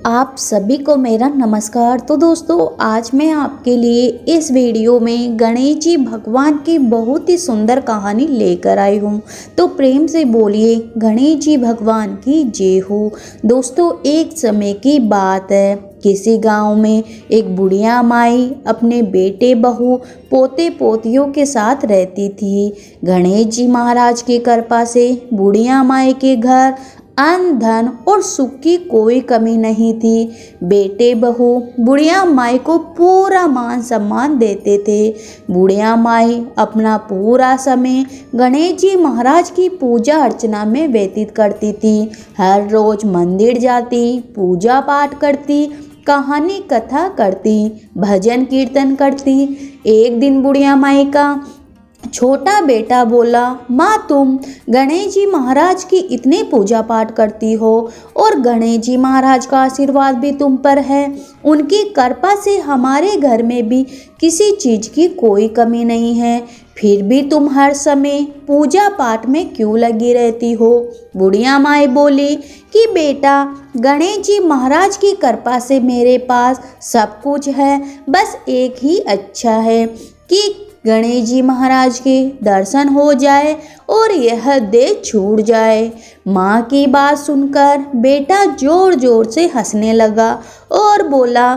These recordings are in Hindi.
आप सभी को मेरा नमस्कार। तो दोस्तों, आज मैं आपके लिए इस वीडियो में गणेश जी भगवान की बहुत ही सुंदर कहानी लेकर आई हूँ। तो प्रेम से बोलिए गणेश जी भगवान की जय हो। दोस्तों, एक समय की बात है। किसी गांव में एक बुढ़िया माई अपने बेटे बहू पोते पोतियों के साथ रहती थी। गणेश जी महाराज की कृपा से बुढ़िया माई के घर अन्न धन और सुख की कोई कमी नहीं थी। बेटे बहू बुढ़िया माई को पूरा मान सम्मान देते थे। बुढ़िया माई अपना पूरा समय गणेश जी महाराज की पूजा अर्चना में व्यतीत करती थी। हर रोज मंदिर जाती, पूजा पाठ करती, कहानी कथा करती, भजन कीर्तन करती। एक दिन बुढ़िया माई का छोटा बेटा बोला, माँ तुम गणेश जी महाराज की इतनी पूजा पाठ करती हो और गणेश जी महाराज का आशीर्वाद भी तुम पर है। उनकी कृपा से हमारे घर में भी किसी चीज़ की कोई कमी नहीं है, फिर भी तुम हर समय पूजा पाठ में क्यों लगी रहती हो। बुढ़िया माई बोली कि बेटा, गणेश जी महाराज की कृपा से मेरे पास सब कुछ है, बस एक ही अच्छा है कि गणेश जी महाराज के दर्शन हो जाए और यह देह छूट जाए। माँ की बात सुनकर बेटा जोर जोर से हंसने लगा और बोला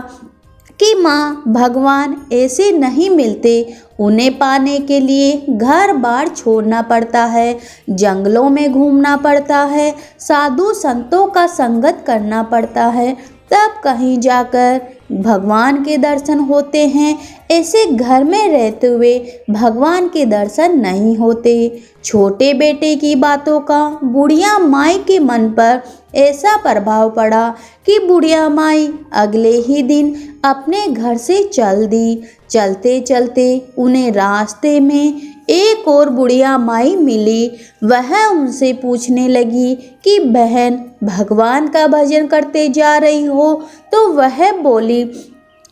कि माँ, भगवान ऐसे नहीं मिलते। उन्हें पाने के लिए घर बार छोड़ना पड़ता है, जंगलों में घूमना पड़ता है, साधु संतों का संगत करना पड़ता है, तब कहीं जाकर भगवान के दर्शन होते हैं। ऐसे घर में रहते हुए भगवान के दर्शन नहीं होते। छोटे बेटे की बातों का बुढ़िया माई के मन पर ऐसा प्रभाव पड़ा कि बुढ़िया माई अगले ही दिन अपने घर से चल दी। चलते चलते उन्हें रास्ते में एक और बुढ़िया माई मिली। वह उनसे पूछने लगी कि बहन, भगवान का भजन करते जा रही हो? तो वह बोली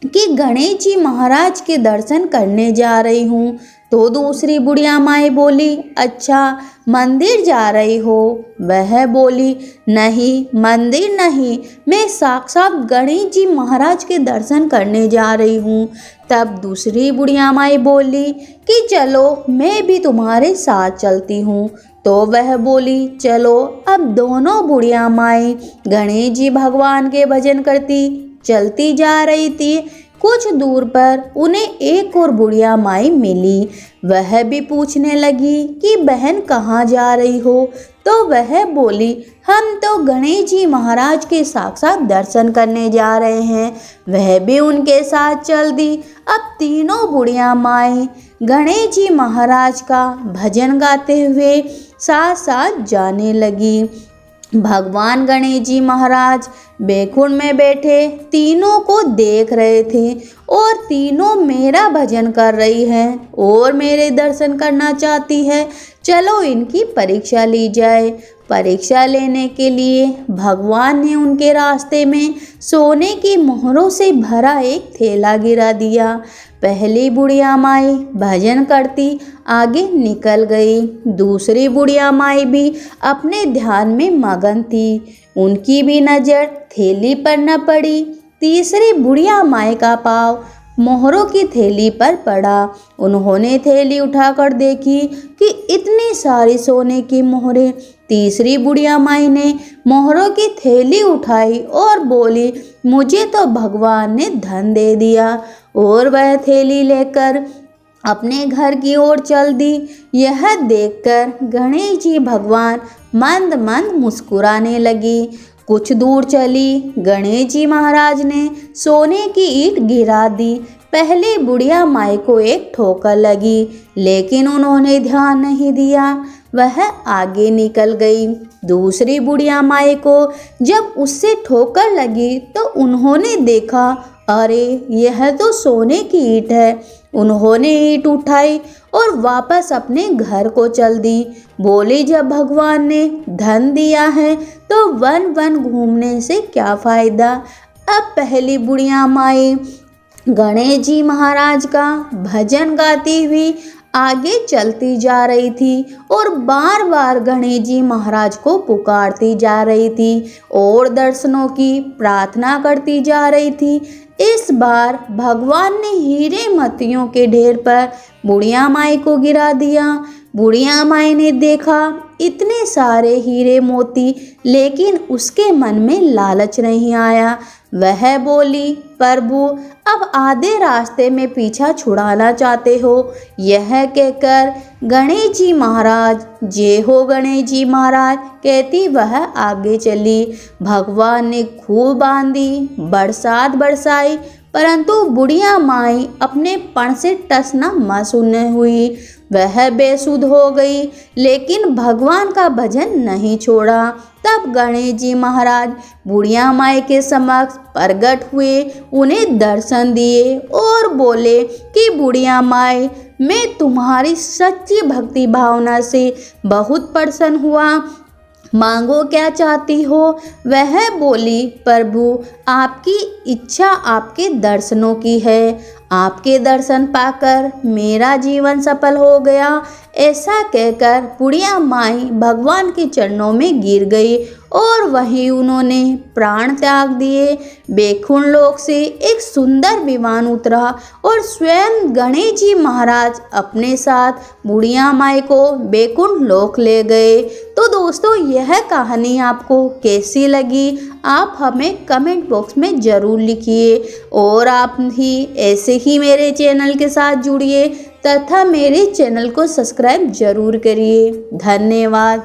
कि गणेश जी महाराज के दर्शन करने जा रही हूँ। तो दूसरी बुढ़िया माई बोली, अच्छा, मंदिर जा रही हो? वह बोली, नहीं, मंदिर नहीं, मैं साक्षात गणेश जी महाराज के दर्शन करने जा रही हूँ। तब दूसरी बुढ़िया माई बोली कि चलो, मैं भी तुम्हारे साथ चलती हूँ। तो वह बोली, चलो। अब दोनों बुढ़िया माई गणेश जी भगवान के भजन करती चलती जा रही थी। कुछ दूर पर उन्हें एक और बुढ़िया माई मिली। वह भी पूछने लगी कि बहन, कहाँ जा रही हो? तो वह बोली, हम तो गणेश जी महाराज के साक्षात दर्शन करने जा रहे हैं। वह भी उनके साथ चल दी। अब तीनों बुढ़िया माई गणेश जी महाराज का भजन गाते हुए साथ साथ जाने लगी। भगवान गणेश जी महाराज बैकुंठ में बैठे तीनों को देख रहे थे और तीनों मेरा भजन कर रही हैं और मेरे दर्शन करना चाहती है। चलो, इनकी परीक्षा ली जाए। परीक्षा लेने के लिए भगवान ने उनके रास्ते में सोने की मोहरों से भरा एक थैला गिरा दिया। पहली बुढ़िया माई भजन करती आगे निकल गई। दूसरी बुढ़िया माई भी अपने ध्यान में मगन थी। उनकी भी नज़र थैली पर न पड़ी। तीसरी बुढ़िया माई का पाँव मोहरों की थैली पर पड़ा। उन्होंने थैली उठाकर देखी कि इतनी सारी सोने की मोहरें। तीसरी बुढ़िया माई ने मोहरों की थैली उठाई और बोली, मुझे तो भगवान ने धन दे दिया। और वह थैली लेकर अपने घर की ओर चल दी। यह देखकर गणेश जी भगवान मंद मंद मुस्कुराने लगी। कुछ दूर चली, गणेश जी महाराज ने सोने की ईंट गिरा दी। पहले बुढ़िया माई को एक ठोकर लगी, लेकिन उन्होंने ध्यान नहीं दिया। वह आगे निकल गई। दूसरी बुढ़िया माई को जब उससे ठोकर लगी तो उन्होंने देखा, अरे, यह तो सोने की ईंट है। उन्होंने ईंट उठाई और वापस अपने घर को चल दी। बोली, जब भगवान ने धन दिया है तो वन वन घूमने से क्या फायदा। अब पहली बुढ़िया माई गणेश जी महाराज का भजन गाती हुई आगे चलती जा रही थी और बार बार गणेश जी महाराज को पुकारती जा रही थी और दर्शनों की प्रार्थना करती जा रही थी। इस बार भगवान ने हीरे मोतियों के ढेर पर बुढ़िया माई को गिरा दिया। बुढ़िया माई ने देखा इतने सारे हीरे मोती, लेकिन उसके मन में लालच नहीं आया। वह बोली, प्रभु अब आधे रास्ते में पीछा छुड़ाना चाहते हो। यह कहकर गणेश जी महाराज, जय हो गणेश जी महाराज कहती वह आगे चली। भगवान ने खूब बांधी, बरसात बरसाई, परंतु बुढ़िया माई अपने पण से टस न मसून हुई। वह बेसुध हो गई, लेकिन भगवान का भजन नहीं छोड़ा। तब गणेश जी महाराज बुढ़िया माई के समक्ष प्रकट हुए, उन्हें दर्शन दिए और बोले कि बुढ़िया माई, मैं तुम्हारी सच्ची भक्ति भावना से बहुत प्रसन्न हुआ। मांगो क्या चाहती हो। वह बोली, प्रभु आपकी इच्छा आपके दर्शनों की है। आपके दर्शन पाकर मेरा जीवन सफल हो गया। ऐसा कहकर बुढ़िया माई भगवान के चरणों में गिर गई और वहीं उन्होंने प्राण त्याग दिए। बैकुंठ लोक से एक सुंदर विमान उतरा और स्वयं गणेश जी महाराज अपने साथ बुढ़िया माई को बैकुंठ लोक ले गए। तो दोस्तों, यह कहानी आपको कैसी लगी आप हमें कमेंट बॉक्स में ज़रूर लिखिए और आप ही ऐसे ही मेरे चैनल के साथ जुड़िए तथा मेरे चैनल को सब्सक्राइब जरूर करिए। धन्यवाद।